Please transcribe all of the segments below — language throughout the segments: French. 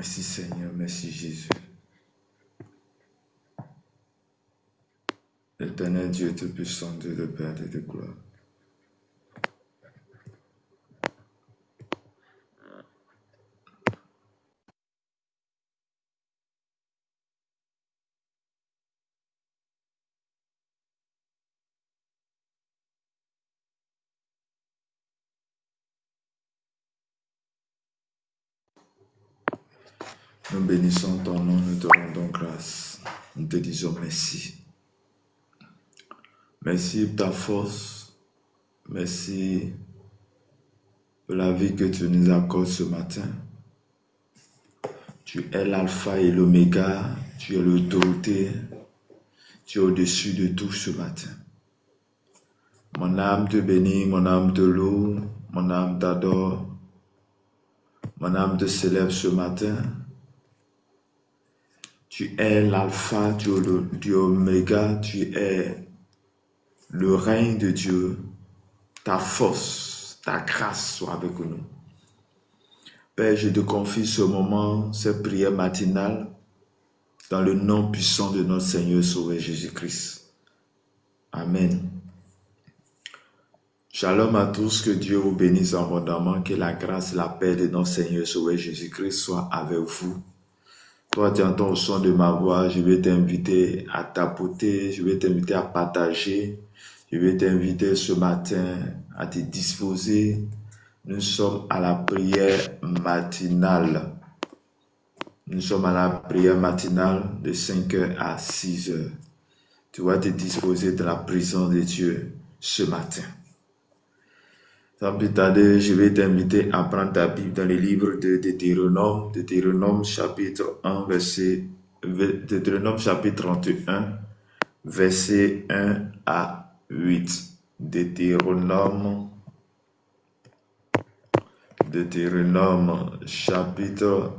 Merci Seigneur, merci Jésus. Éternel Dieu Tout-Puissant, Dieu de Père et de gloire. Nous bénissons ton nom, nous te rendons grâce. Nous te disons merci. Merci pour ta force. Merci pour la vie que tu nous accordes ce matin. Tu es l'alpha et l'oméga. Tu es l'autorité. Tu es au-dessus de tout ce matin. Mon âme te bénit, mon âme te loue, mon âme t'adore. Mon âme te célèbre ce matin. Tu es l'alpha, tu es l'oméga, tu es le règne de Dieu. Ta force, ta grâce soit avec nous. Père, je te confie ce moment, cette prière matinale, dans le nom puissant de notre Seigneur Sauveur Jésus-Christ. Amen. Shalom à tous, que Dieu vous bénisse abondamment, que la grâce et la paix de notre Seigneur Sauveur Jésus-Christ soient avec vous. Toi, tu entends au son de ma voix, je vais t'inviter à tapoter, je vais t'inviter à partager, je vais t'inviter ce matin à te disposer. Nous sommes à la prière matinale. Nous sommes à la prière matinale de 5h à 6h. Tu vas te disposer de la présence de Dieu ce matin. Sans plus tarder, je vais t'inviter à prendre ta Bible dans le livre de Deutéronome chapitre 1, Deutéronome chapitre 31, verset 1 à 8. Deutéronome chapitre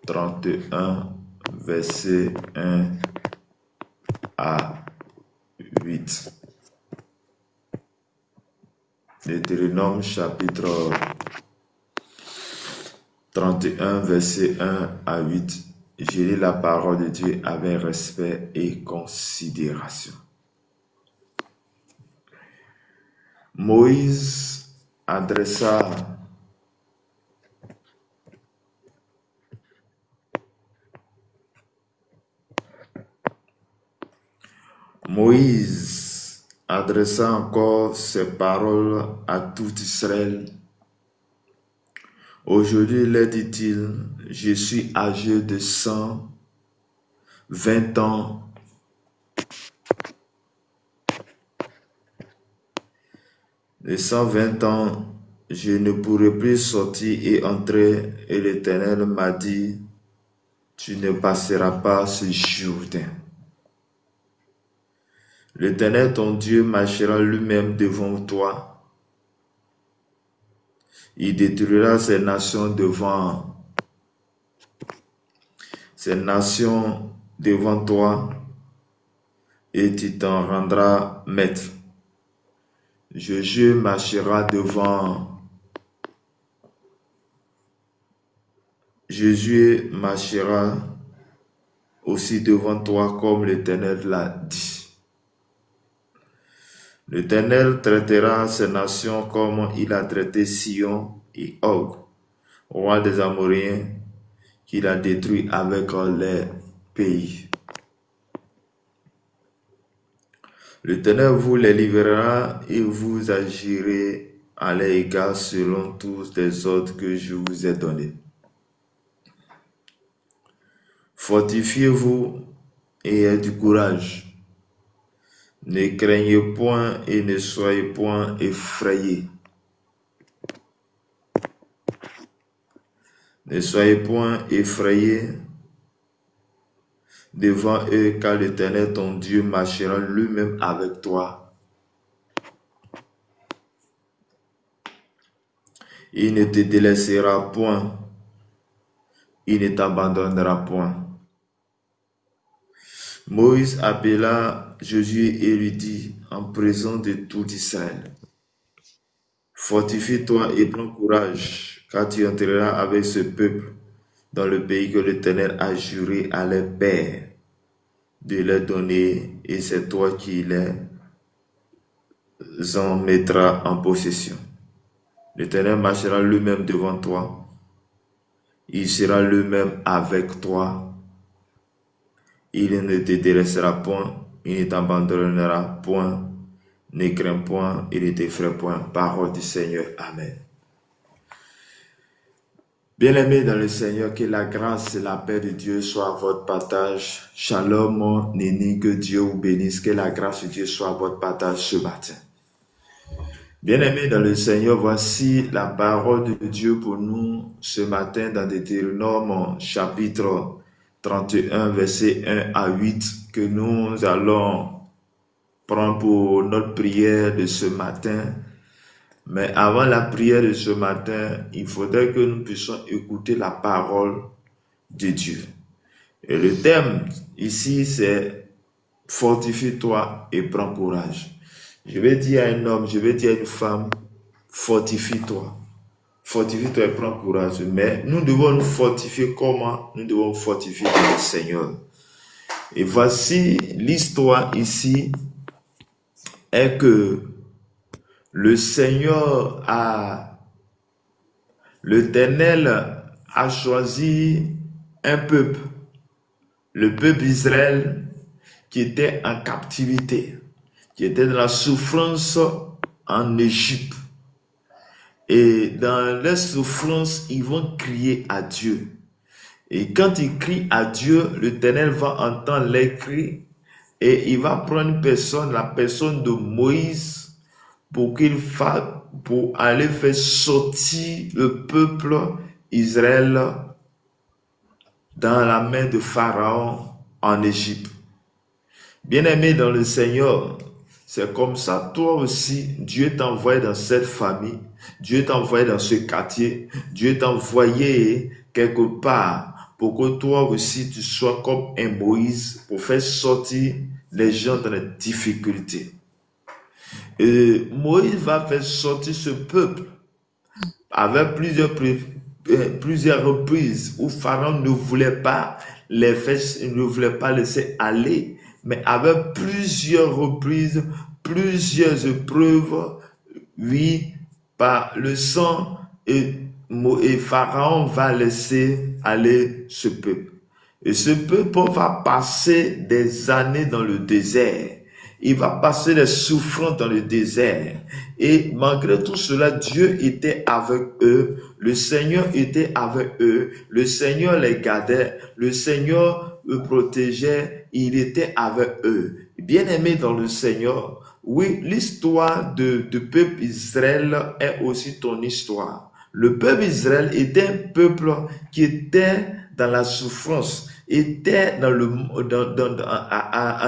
31, verset 1 à 8. Deutéronome chapitre 31, verset 1 à 8. Je lis la parole de Dieu avec respect et considération. Moïse adressa encore ces paroles à tout Israël. Aujourd'hui, leur dit-il, je suis âgé de 120 ans. De 120 ans, je ne pourrai plus sortir et entrer, et l'Éternel m'a dit, tu ne passeras pas ce Jourdain. L'Éternel, ton Dieu, marchera lui-même devant toi. Il détruira ces nations devant toi, et tu t'en rendras maître. Josué marchera aussi devant toi comme l'Éternel l'a dit. L'Éternel traitera ces nations comme il a traité Sion et Og, roi des Amoréens, qu'il a détruit avec les pays. L'Éternel vous les livrera et vous agirez à l'égard selon tous les ordres que je vous ai donnés. Fortifiez-vous et ayez du courage. Ne craignez point et ne soyez point effrayés. Ne soyez point effrayés devant eux, car l'Éternel ton Dieu marchera lui-même avec toi. Il ne te délaissera point, il ne t'abandonnera point. Moïse appela Josué et lui dit, en présence de tout Israël, fortifie-toi et prends courage, car tu entreras avec ce peuple dans le pays que l'Éternel a juré à leurs pères de leur donner, et c'est toi qui les en mettras en possession. L'Éternel marchera lui-même devant toi. Il sera lui-même avec toi. Il ne te délaissera point, il ne t'abandonnera point. Ne crains point, il ne t'effraie point. Parole du Seigneur. Amen. Bien-aimés dans le Seigneur, que la grâce et la paix de Dieu soient à votre partage. Shalom, mon Néni, que Dieu vous bénisse. Que la grâce de Dieu soit à votre partage ce matin. Bien-aimés dans le Seigneur, voici la parole de Dieu pour nous ce matin dans Deutéronome chapitre 31, versets 1 à 8, que nous allons prendre pour notre prière de ce matin. Mais avant la prière de ce matin, il faudrait que nous puissions écouter la parole de Dieu. Et le thème ici, c'est « Fortifie-toi et prends courage ». Je vais dire à un homme, je vais dire à une femme, fortifie-toi. Fortifie-toi et prends courage. Mais nous devons nous fortifier comment? Nous devons fortifier le Seigneur. Et voici l'histoire ici, est que le Seigneur l'Éternel a choisi un peuple, le peuple d'Israël, qui était en captivité, qui était dans la souffrance en Égypte. Et dans les souffrances, ils vont crier à Dieu. Et quand ils crient à Dieu, l'Éternel va entendre les cris et il va prendre une personne, la personne de Moïse, pour aller faire sortir le peuple Israël dans la main de Pharaon en Égypte. Bien-aimé dans le Seigneur, c'est comme ça, toi aussi, Dieu t'a envoyé dans cette famille, Dieu t'a envoyé dans ce quartier, Dieu t'a envoyé quelque part pour que toi aussi tu sois comme un Moïse pour faire sortir les gens dans les difficultés. Et Moïse va faire sortir ce peuple avec plusieurs reprises où Pharaon ne voulait pas laisser aller. Mais avec plusieurs reprises, plusieurs épreuves, oui, par le sang, et Pharaon va laisser aller ce peuple. Et ce peuple va passer des années dans le désert. Il va passer des souffrances dans le désert. Et malgré tout cela, Dieu était avec eux. Le Seigneur était avec eux. Le Seigneur les gardait. Le Seigneur les protégeait. Il était avec eux. Bien-aimés dans le Seigneur, oui, l'histoire du peuple Israël est aussi ton histoire. Le peuple Israël était un peuple qui était dans la souffrance, était en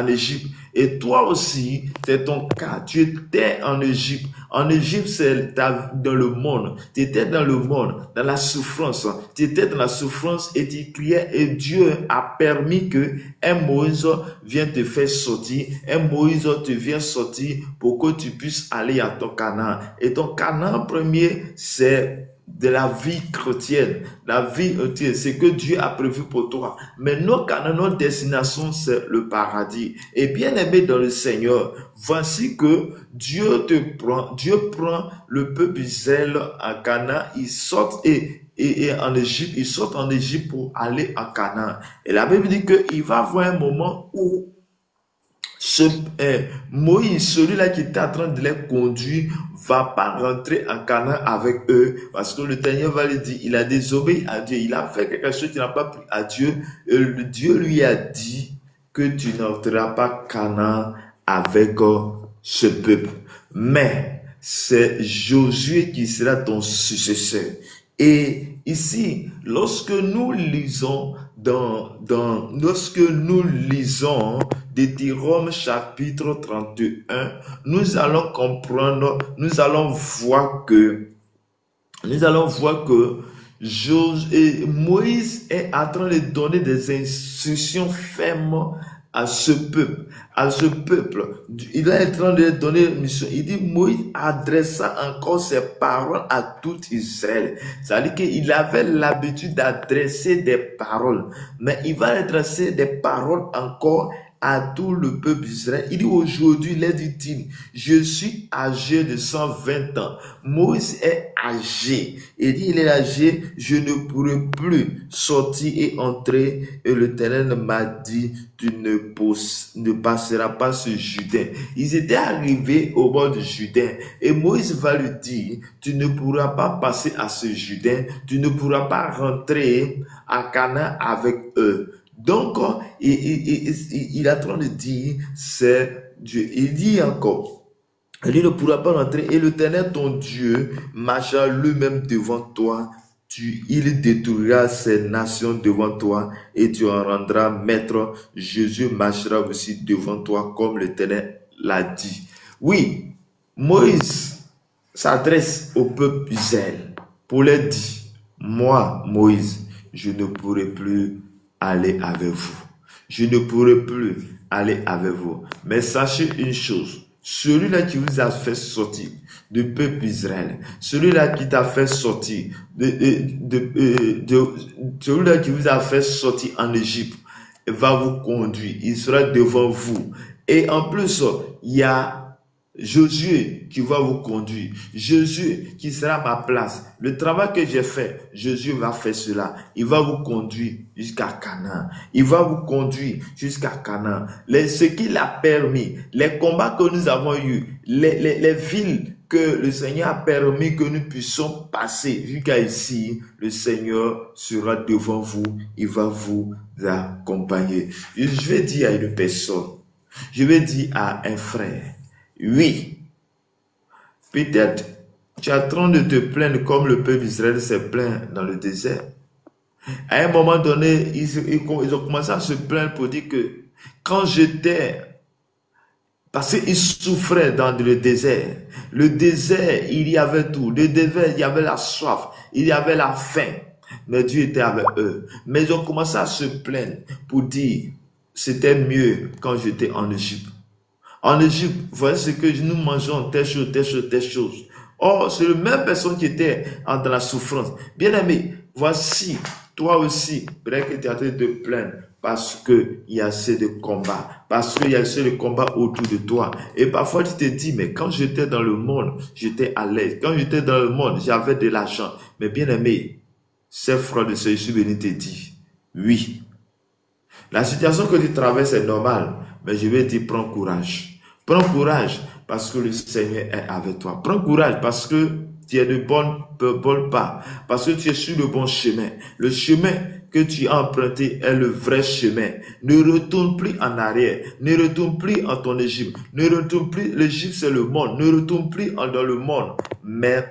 Égypte. Et toi aussi, c'est ton cas. Tu étais en Égypte. En Égypte, c'est dans le monde. Tu étais dans le monde, dans la souffrance. Tu étais dans la souffrance et tu criais. Et Dieu a permis que un Moïse vienne te faire sortir. Un Moïse te vient sortir pour que tu puisses aller à ton Canaan. Et ton Canaan premier, c'est de la vie chrétienne, la vie entière, c'est que Dieu a prévu pour toi. Mais notre destination, c'est le paradis. Et bien aimé dans le Seigneur, voici que Dieu prend le peuple Israël en Canaan, ils sortent et en Égypte, ils sortent en Égypte pour aller en Canaan. Et la Bible dit qu'il va avoir un moment où Moïse, celui-là qui était en train de les conduire, va pas rentrer en Canaan avec eux, parce que le Seigneur va lui dire, il a désobéi à Dieu, il a fait quelque chose qui n'a pas plu à Dieu, et Dieu lui a dit que tu n'entreras pas en Canaan avec ce peuple. Mais c'est Josué qui sera ton successeur. Et ici, lorsque nous lisons Deutéronome chapitre 31, nous allons comprendre, nous allons voir que Moïse est en train de donner des instructions fermes à ce peuple, il est en train de donner une mission. Il dit, Moïse adressa encore ses paroles à tout Israël. C'est-à-dire qu'il avait l'habitude d'adresser des paroles, mais il va adresser des paroles encore à tout le peuple d'Israël. Il dit aujourd'hui, il est dit, je suis âgé de 120 ans. Moïse est âgé. Il dit, il est âgé, je ne pourrai plus sortir et entrer. Et l'Éternel m'a dit, tu ne passeras pas ce Jourdain. Ils étaient arrivés au bord du Jourdain. Et Moïse va lui dire, tu ne pourras pas passer à ce Jourdain. Tu ne pourras pas rentrer à Canaan avec eux. Donc, il est en train de dire, c'est Dieu. Il dit encore, il ne pourra pas rentrer et l'Éternel, ton Dieu, marchera lui-même devant toi. Il détruira ces nations devant toi et tu en rendras maître. Jésus marchera aussi devant toi comme l'Éternel l'a dit. Oui, Moïse s'adresse au peuple d'Israël pour leur dire, moi, Moïse, je ne pourrai plus aller avec vous. Je ne pourrai plus aller avec vous. Mais sachez une chose, celui-là qui vous a fait sortir du peuple Israël, celui-là qui t'a fait sortir, celui-là qui vous a fait sortir en Égypte, va vous conduire, il sera devant vous. Et en plus, il y a Josué qui va vous conduire. Josué qui sera à ma place. Le travail que j'ai fait, Josué va faire cela. Il va vous conduire jusqu'à Canaan. Il va vous conduire jusqu'à Canaan. Ce qu'il a permis, les combats que nous avons eus, les villes que le Seigneur a permis que nous puissions passer jusqu'à ici, le Seigneur sera devant vous. Il va vous accompagner. Je vais dire à une personne, je vais dire à un frère, oui, peut-être tu es en train de te plaindre comme le peuple d'Israël s'est plaint dans le désert. À un moment donné, ils ont commencé à se plaindre pour dire que quand j'étais, parce qu'ils souffraient dans le désert, il y avait tout. Le désert, il y avait la soif, il y avait la faim, mais Dieu était avec eux. Mais ils ont commencé à se plaindre pour dire, c'était mieux quand j'étais en Égypte. En Égypte, voici ce que nous mangeons, telle chose, telle chose, telle chose. Or, c'est la même personne qui était dans la souffrance. Bien aimé, voici, toi aussi, peut-être que tu es en train de te plaindre parce qu'il y a assez de combats, parce qu'il y a assez de combats autour de toi. Et parfois, tu te dis, mais quand j'étais dans le monde, j'étais à l'aise. Quand j'étais dans le monde, j'avais de l'argent. Mais bien aimé, ces frères de ce, je suis venu te dire, oui, la situation que tu traverses est normale, mais je vais te dire, prends courage. Prends courage parce que le Seigneur est avec toi. Prends courage parce que tu es de bon pas. Parce que tu es sur le bon chemin. Le chemin que tu as emprunté est le vrai chemin. Ne retourne plus en arrière. Ne retourne plus en ton Égypte. Ne retourne plus. L'Égypte, c'est le monde. Ne retourne plus dans le monde. Mais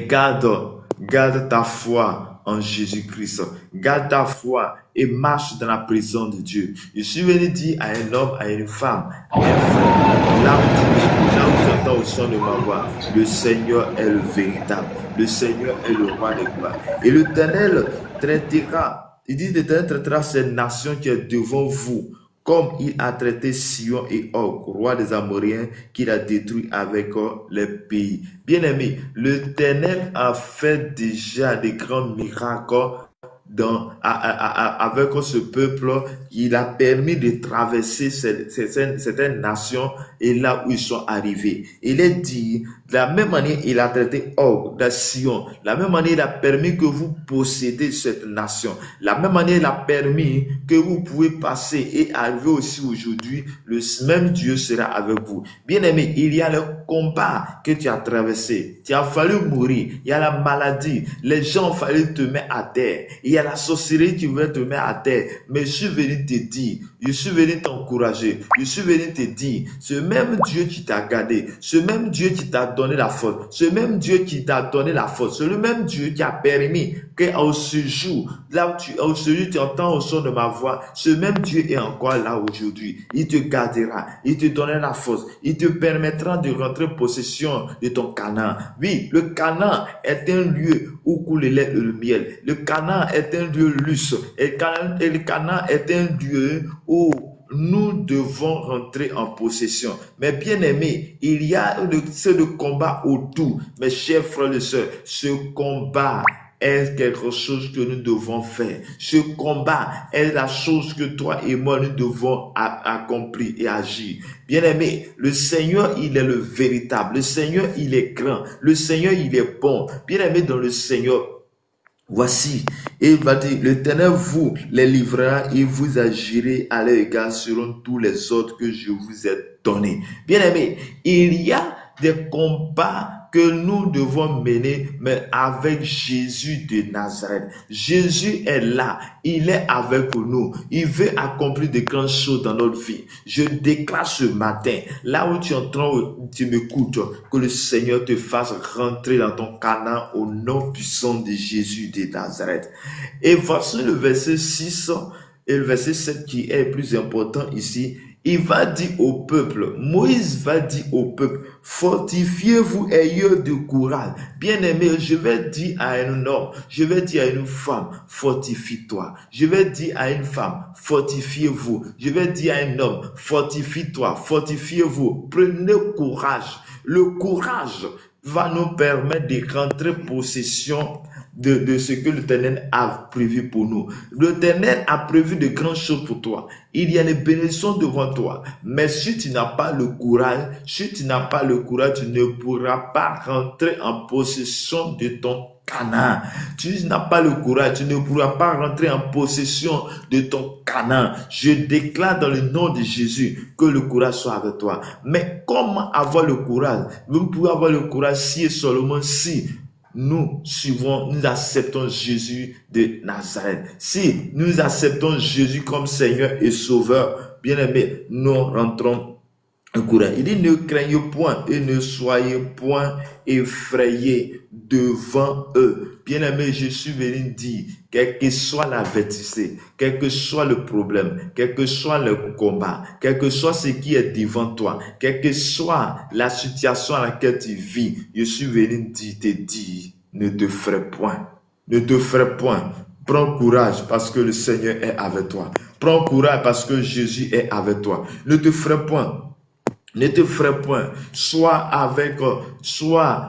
garde ta foi en Jésus-Christ. Garde ta foi et marche dans la présence de Dieu. Je suis venu dire à un homme, à une femme, à un frère, là où tu entends au son de ma voix, le Seigneur est le véritable. Le Seigneur est le roi des gloires. Et l'Éternel traitera, il dit l'Éternel traitera ces nations qui est devant vous, comme il a traité Sion et Og, roi des Amoréens, qu'il a détruit avec les pays. Bien-aimé, l'Éternel a fait déjà des grands miracles avec ce peuple. Il a permis de traverser certaines nations et là où ils sont arrivés. Il est dit, de la même manière, il a traité Og, de Sion. De la même manière, il a permis que vous possédez cette nation. De la même manière, il a permis que vous pouvez passer et arriver aussi aujourd'hui. Le même Dieu sera avec vous. Bien aimé, il y a le combat que tu as traversé. Tu as fallu mourir. Il y a la maladie. Les gens ont fallu te mettre à terre. Il y a la sorcellerie qui veut te mettre à terre. Mais je suis venu te dire, je suis venu t'encourager. Je suis venu te dire, ce même Dieu qui t'a gardé, ce même Dieu qui t'a donné la force, ce même Dieu qui t'a donné la force, c'est le même Dieu qui a permis qu'au séjour, là où tu entends au son de ma voix, ce même Dieu est encore là aujourd'hui. Il te gardera, il te donnera la force, il te permettra de rentrer en possession de ton Canaan. Oui, le Canaan est un lieu où coule le lait et le miel. Le Canaan est un lieu luxe. Et le Canaan est un lieu où nous devons rentrer en possession. Mais bien aimé, il y a le combat autour. Mes chers frères et sœurs, ce combat est quelque chose que nous devons faire. Ce combat est la chose que toi et moi, nous devons accomplir et agir. Bien-aimé, le Seigneur, il est le véritable. Le Seigneur, il est grand. Le Seigneur, il est bon. Bien-aimé dans le Seigneur, voici, et il va dire, l'Éternel vous les livrera et vous agirez à leur égard selon tous les ordres que je vous ai donnés. Bien-aimé, il y a des combats que nous devons mener, mais avec Jésus de Nazareth. Jésus est là, il est avec nous, il veut accomplir de grandes choses dans notre vie. Je déclare ce matin, là où tu es en train, tu m'écoutes, que le Seigneur te fasse rentrer dans ton Canaan au nom puissant de Jésus de Nazareth. Et voici le verset 6 et le verset 7 qui est plus important ici. Il va dire au peuple, Moïse va dire au peuple, fortifiez-vous, ayez de courage. Bien-aimé, je vais dire à un homme, je vais dire à une femme, fortifie-toi. Je vais dire à une femme, fortifiez-vous. Je vais dire à un homme, fortifie-toi, fortifiez-vous. Prenez courage. Le courage va nous permettre de rentrer possession de ce que l'Éternel a prévu pour nous. L'Éternel a prévu de grandes choses pour toi. Il y a des bénédictions devant toi. Mais si tu n'as pas le courage, tu ne pourras pas rentrer en possession de ton Canaan. Tu n'as pas le courage, tu ne pourras pas rentrer en possession de ton Canaan. Je déclare dans le nom de Jésus que le courage soit avec toi. Mais comment avoir le courage? Vous pouvez avoir le courage si et seulement si nous acceptons Jésus de Nazareth. Si nous acceptons Jésus comme Seigneur et Sauveur, bien-aimé, nous rentrons en courage. Il dit, ne craignez point et ne soyez point effrayés devant eux. Bien-aimé, je suis venu dire, quelle que soit l'avertissement, quel que soit le problème, quel que soit le combat, quel que soit ce qui est devant toi, quelle que soit la situation à laquelle tu vis, je suis venu te dire, ne te ferai point. Ne te ferai point. Prends courage parce que le Seigneur est avec toi. Prends courage parce que Jésus est avec toi. Ne te ferai point. Ne te ferai point, sois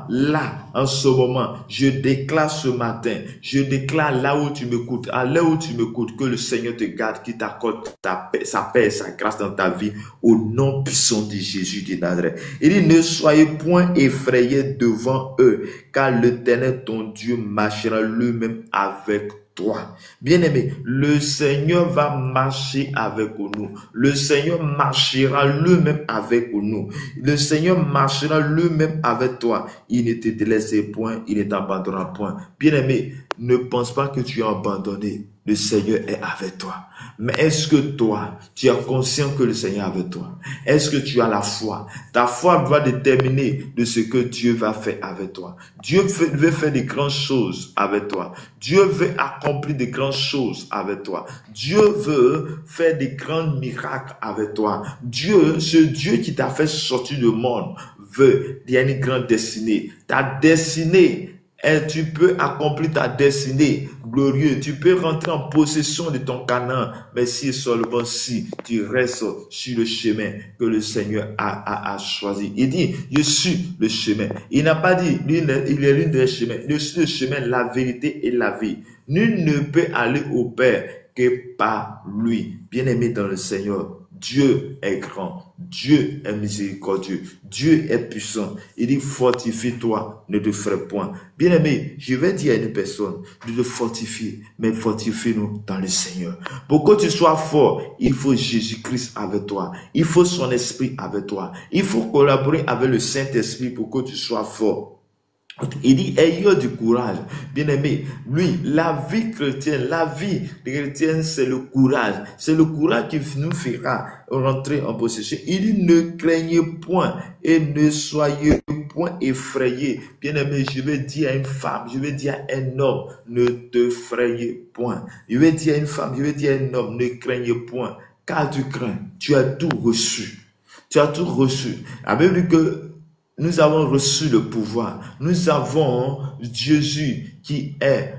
là en ce moment. Je déclare ce matin, je déclare là où tu m'écoutes, à l'heure où tu m'écoutes, que le Seigneur te garde, qu'il t'accorde sa paix et sa grâce dans ta vie, au nom puissant de Jésus de Nazareth. Il dit, ne soyez point effrayés devant eux, car l'Éternel ton Dieu marchera lui-même avec toi. Bien-aimé, le Seigneur va marcher avec nous. Le Seigneur marchera lui-même avec nous. Le Seigneur marchera lui-même avec toi. Il ne te délaissera point, il ne t'abandonnera point. Bien-aimé, ne pense pas que tu es abandonné. Le Seigneur est avec toi. Mais est-ce que toi, tu es conscient que le Seigneur est avec toi? Est-ce que tu as la foi? Ta foi va déterminer de ce que Dieu va faire avec toi. Dieu veut faire des grandes choses avec toi. Dieu veut accomplir des grandes choses avec toi. Dieu veut faire des grands miracles avec toi. Ce Dieu qui t'a fait sortir du monde veut, il y a une grande destinée. Ta destinée, et tu peux accomplir ta destinée glorieuse. Tu peux rentrer en possession de ton Canaan. Mais si et seulement si tu restes sur le chemin que le Seigneur a choisi. Il dit, je suis le chemin. Il n'a pas dit, il est l'une des chemins. Je suis le chemin, la vérité et la vie. Nul ne peut aller au Père que par lui. Bien-aimé dans le Seigneur, Dieu est grand, Dieu est miséricordieux, Dieu est puissant. Il dit, fortifie-toi, ne te ferai point. Bien-aimé, je vais dire à une personne de te fortifier, mais fortifie-nous dans le Seigneur. Pour que tu sois fort, il faut Jésus-Christ avec toi. Il faut son esprit avec toi. Il faut collaborer avec le Saint-Esprit pour que tu sois fort. Il dit, ayez du courage. Bien-aimé, lui, la vie chrétienne, c'est le courage. C'est le courage qui nous fera rentrer en possession. Il dit, ne craignez point et ne soyez point effrayés. Bien-aimé, je vais dire à une femme, je vais dire à un homme, ne te frayez point. Je vais dire à une femme, je vais dire à un homme, ne craignez point. Car tu crains, tu as tout reçu. Tu as tout reçu. La Bible dit que nous avons reçu le pouvoir. Nous avons Jésus qui est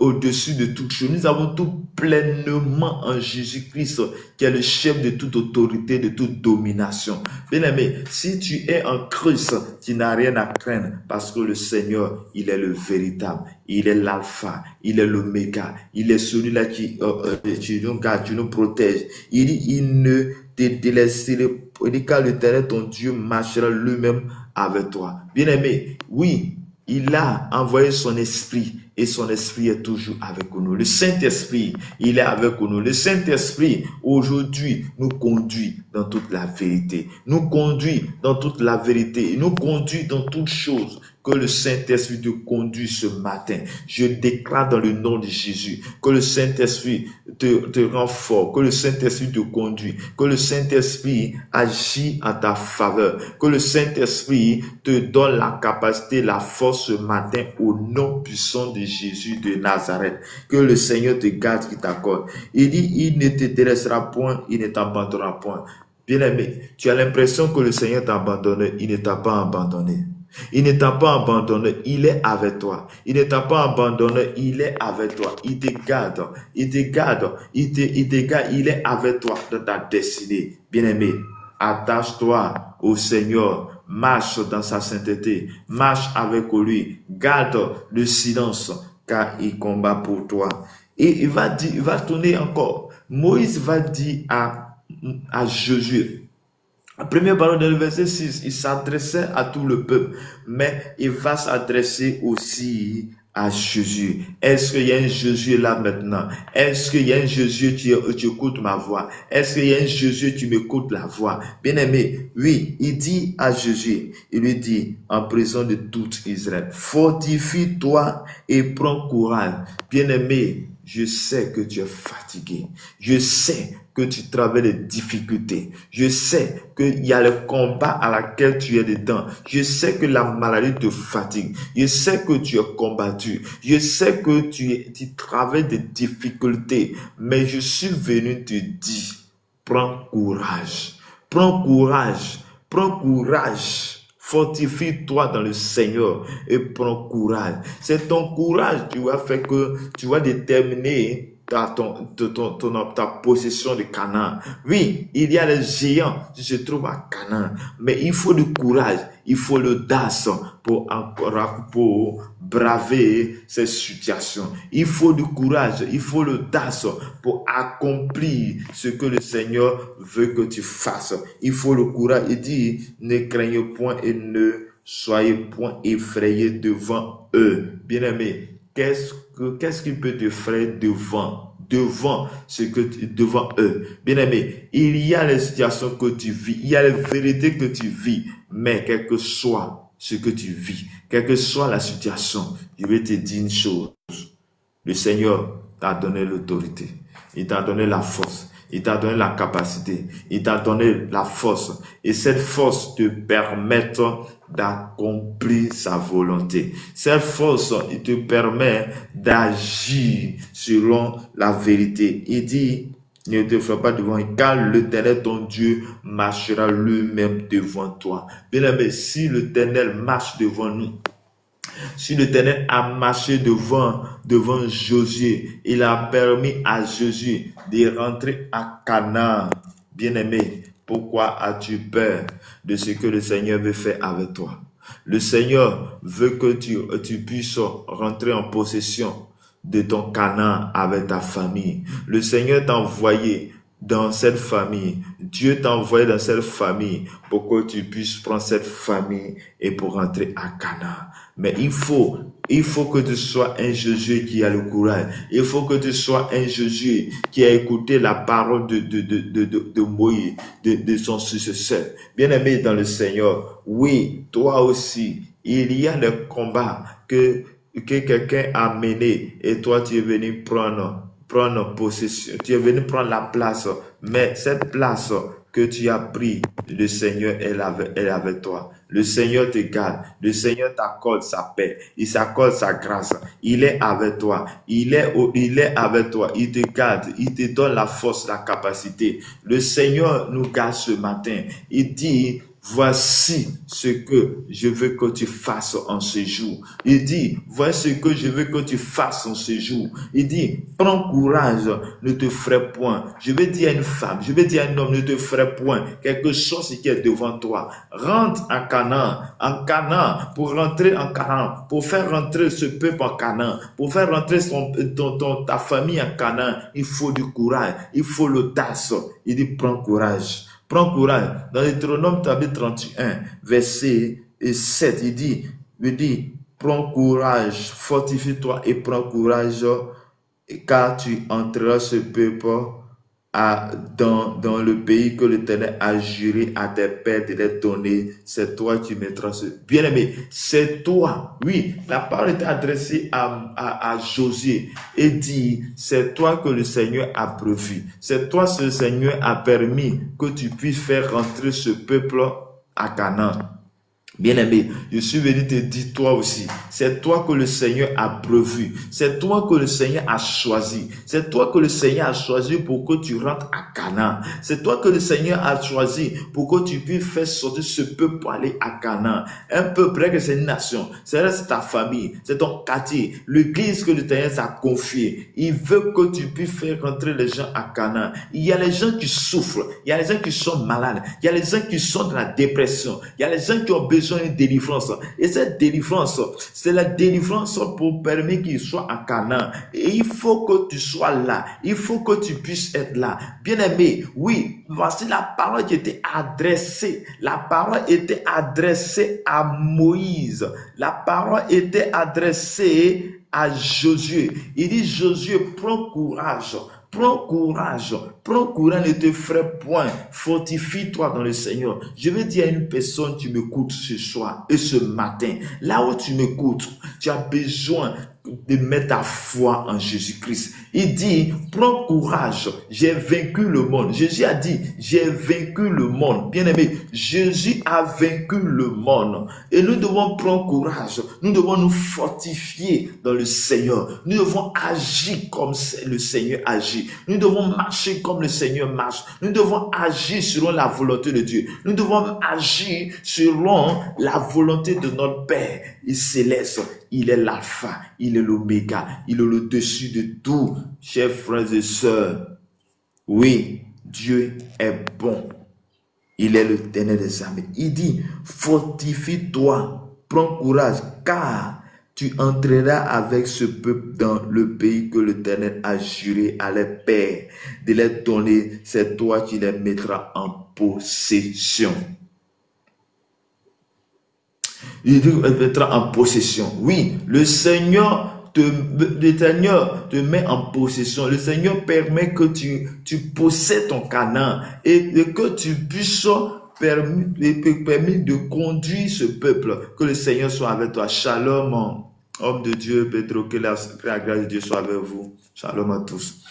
au-dessus de toute chose. Nous avons tout pleinement en Jésus-Christ, qui est le chef de toute autorité, de toute domination. Bien-aimé, si tu es en Christ, tu n'as rien à craindre, parce que le Seigneur, il est le véritable. Il est l'alpha, il est l'oméga, il est celui-là qui nous garde, qui nous protège. Il dit, il ne te délaissera pas. Il dit, car l'Éternel, ton Dieu, marchera lui-même avec toi. Bien-aimé, oui, il a envoyé son esprit et son esprit est toujours avec nous. Le Saint-Esprit, il est avec nous. Le Saint-Esprit, aujourd'hui, nous conduit dans toute la vérité. Nous conduit dans toute la vérité. Il nous conduit dans toutes choses. Que le Saint-Esprit te conduise ce matin. Je déclare dans le nom de Jésus que le Saint-Esprit te rend fort, que le Saint-Esprit te conduit, que le Saint-Esprit agit en ta faveur, que le Saint-Esprit te donne la capacité, la force ce matin au nom puissant de Jésus de Nazareth. Que le Seigneur te garde, qui t'accorde. Il dit, il ne te délaissera point, il ne t'abandonnera point. Bien-aimé, tu as l'impression que le Seigneur t'a abandonné, il ne t'a pas abandonné. Il ne t'a pas abandonné, il est avec toi. Il ne t'a pas abandonné, il est avec toi. Il te garde, il te garde, il te garde, il est avec toi dans ta destinée. Bien-aimé, attache-toi au Seigneur, marche dans sa sainteté, marche avec lui, garde le silence, car il combat pour toi. Et il va tourner encore. Moïse va dire à Josué, la première parole dans le verset 6, il s'adressait à tout le peuple, mais il va s'adresser aussi à Jésus. Est-ce qu'il y a un Jésus là maintenant? Est-ce qu'il y a un Jésus qui écoute ma voix? Est-ce qu'il y a un Jésus qui m'écoute la voix? Bien-aimé, oui, il dit à Jésus, il lui dit, en présence de tout Israël, fortifie-toi et prends courage. Bien-aimé, je sais que tu es fatigué. Je sais que tu traverses des difficultés. Je sais qu'il y a le combat à laquelle tu es dedans. Je sais que la maladie te fatigue. Je sais que tu es combattu. Je sais que tu traverses des difficultés. Mais je suis venu te dire, prends courage. Prends courage. Prends courage. Fortifie-toi dans le Seigneur et prends courage. C'est ton courage qui va faire que tu vas déterminer ta possession de Canaan. Oui, il y a des géants qui se trouvent à Canaan, mais il faut du courage, il faut l'audace pour braver ces situations. Il faut du courage, il faut l'audace pour accomplir ce que le Seigneur veut que tu fasses. Il faut le courage. Il dit, ne craignez point et ne soyez point effrayés devant eux. Bien-aimé, qu'est-ce qui peut te frayer devant eux? Bien-aimé, il y a les situations que tu vis, il y a les vérités que tu vis, mais quel que soit ce que tu vis, quelle que soit la situation, je vais te dire une chose. Le Seigneur t'a donné l'autorité, il t'a donné la force, il t'a donné la capacité, il t'a donné la force, et cette force te permet d'accomplir sa volonté. Cette force, il te permet d'agir selon la vérité. Il dit, ne te fais pas devant, car l'Éternel, ton Dieu, marchera lui-même devant toi. Bien-aimé, si l'Éternel marche devant nous, si l'Éternel a marché devant Josué, il a permis à Josué de rentrer à Canaan. Bien-aimé, pourquoi as-tu peur de ce que le Seigneur veut faire avec toi? Le Seigneur veut que tu puisses rentrer en possession de ton Canaan avec ta famille. Le Seigneur t'a envoyé dans cette famille. Dieu t'a envoyé dans cette famille pour que tu puisses prendre cette famille et pour rentrer à Canaan. Mais il faut que tu sois un Jésus qui a le courage. Il faut que tu sois un Jésus qui a écouté la parole de Moïse, de son successeur. Bien-aimé dans le Seigneur, oui, toi aussi, il y a des combats que quelqu'un a mené et toi tu es venu prendre possession, tu es venu prendre la place, mais cette place que tu as pris, le Seigneur est avec toi. Le Seigneur te garde, le Seigneur t'accorde sa paix, il s'accorde sa grâce, il est avec toi, il est avec toi, il te garde, il te donne la force, la capacité. Le Seigneur nous garde ce matin, il dit, voici ce que je veux que tu fasses en ce jour. Il dit, voici ce que je veux que tu fasses en ce jour. Il dit, prends courage, ne te ferai point. Je vais dire à une femme, je vais dire à un homme, ne te ferai point. Quelque chose qui est devant toi. Rentre en Canaan, pour rentrer en Canaan, pour faire rentrer ce peuple en Canaan, pour faire rentrer ta famille en Canaan, il faut du courage, il faut l'audace. Il dit, prends courage. Prends courage. Dans Deutéronome chapitre 31, verset 7, il dit, prends courage, fortifie-toi et prends courage, car tu entreras ce peuple dans le pays que l'Éternel a juré à tes pères de les donner. C'est toi qui mettras ce... Bien-aimé, c'est toi. Oui, la parole est adressée à Josué et dit, c'est toi que le Seigneur a prévu. C'est toi que le Seigneur a permis que tu puisses faire rentrer ce peuple à Canaan. Bien-aimé, je suis venu te dire toi aussi, c'est toi que le Seigneur a prévu, c'est toi que le Seigneur a choisi, c'est toi que le Seigneur a choisi pour que tu rentres à Canaan, c'est toi que le Seigneur a choisi pour que tu puisses faire sortir ce peuple pour aller à Canaan. Un peuple, que c'est une nation, c'est ta famille, c'est ton quartier, l'église que le Seigneur t'a confiée. Il veut que tu puisses faire rentrer les gens à Canaan. Il y a les gens qui souffrent, il y a les gens qui sont malades, il y a les gens qui sont dans la dépression, il y a les gens qui ont besoin une délivrance. Et cette délivrance, c'est la délivrance pour permettre qu'il soit à Canaan. Et il faut que tu sois là. Il faut que tu puisses être là. Bien-aimé, oui, voici la parole qui était adressée. La parole était adressée à Moïse. La parole était adressée à Josué. Il dit, Josué, prends courage. Prends courage, ne te ferai point, fortifie-toi dans le Seigneur. Je vais dire à une personne, tu m'écoutes ce soir et ce matin, là où tu m'écoutes, tu as besoin de mettre ta foi en Jésus-Christ. Il dit, prends courage, j'ai vaincu le monde. Jésus a dit, j'ai vaincu le monde. Bien-aimé, Jésus a vaincu le monde. Et nous devons prendre courage. Nous devons nous fortifier dans le Seigneur. Nous devons agir comme le Seigneur agit. Nous devons marcher comme le Seigneur marche. Nous devons agir selon la volonté de Dieu. Nous devons agir selon la volonté de notre Père. Il céleste. Il est l'alpha, il est l'oméga, il est le dessus de tout. Chers frères et sœurs, oui, Dieu est bon. Il est l'Éternel des armées. Il dit, fortifie-toi, prends courage, car tu entreras avec ce peuple dans le pays que l'Éternel a juré à les pères de les donner. C'est toi qui les mettras en possession. Il mettra en possession. Oui, le Seigneur te met en possession. Le Seigneur permet que tu possèdes ton Canaan et que tu puisses permis de conduire ce peuple. Que le Seigneur soit avec toi. Shalom, homme de Dieu, Pedro, que la grâce de Dieu soit avec vous. Shalom à tous.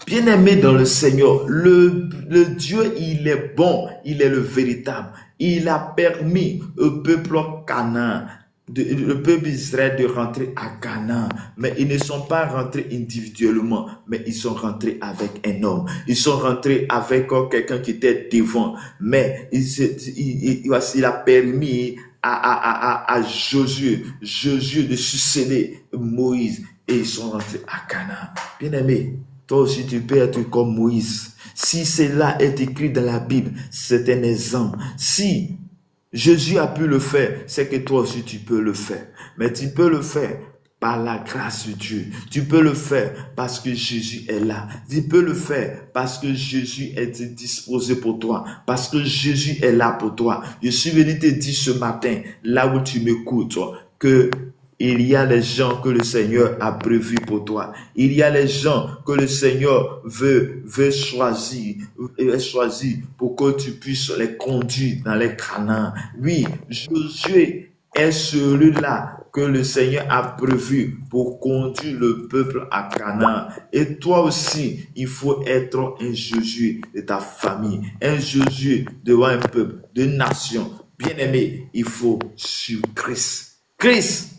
Bien-aimé dans le Seigneur, le Dieu, il est bon, il est le véritable. Il a permis au peuple Canaan, le peuple Israël de rentrer à Canaan. Mais ils ne sont pas rentrés individuellement, mais ils sont rentrés avec un homme. Ils sont rentrés avec quelqu'un qui était devant. Mais il a permis à Josué de succéder Moïse. Et ils sont rentrés à Canaan. Bien-aimé, toi aussi tu peux être comme Moïse. Si cela est écrit dans la Bible, c'est un exemple. Si Jésus a pu le faire, c'est que toi aussi tu peux le faire. Mais tu peux le faire par la grâce de Dieu. Tu peux le faire parce que Jésus est là. Tu peux le faire parce que Jésus est disposé pour toi. Parce que Jésus est là pour toi. Je suis venu te dire ce matin, là où tu m'écoutes, que il y a les gens que le Seigneur a prévus pour toi. Il y a les gens que le Seigneur veut choisir pour que tu puisses les conduire dans les Canaan. Oui, Josué est celui-là que le Seigneur a prévu pour conduire le peuple à Canaan. Et toi aussi, il faut être un Josué de ta famille, un Josué devant un peuple, de nation. Bien-aimé, il faut suivre Christ. Christ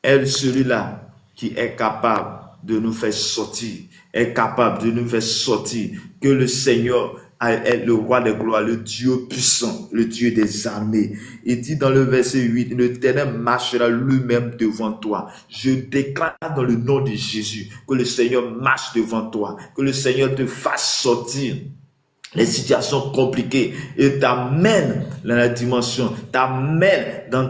est celui-là qui est capable de nous faire sortir, est capable de nous faire sortir, que le Seigneur est le roi des gloires, le Dieu puissant, le Dieu des armées. Il dit dans le verset 8, l'Éternel marchera lui-même devant toi. Je déclare dans le nom de Jésus que le Seigneur marche devant toi, que le Seigneur te fasse sortir les situations compliquées et t'amène dans la dimension, t'amène dans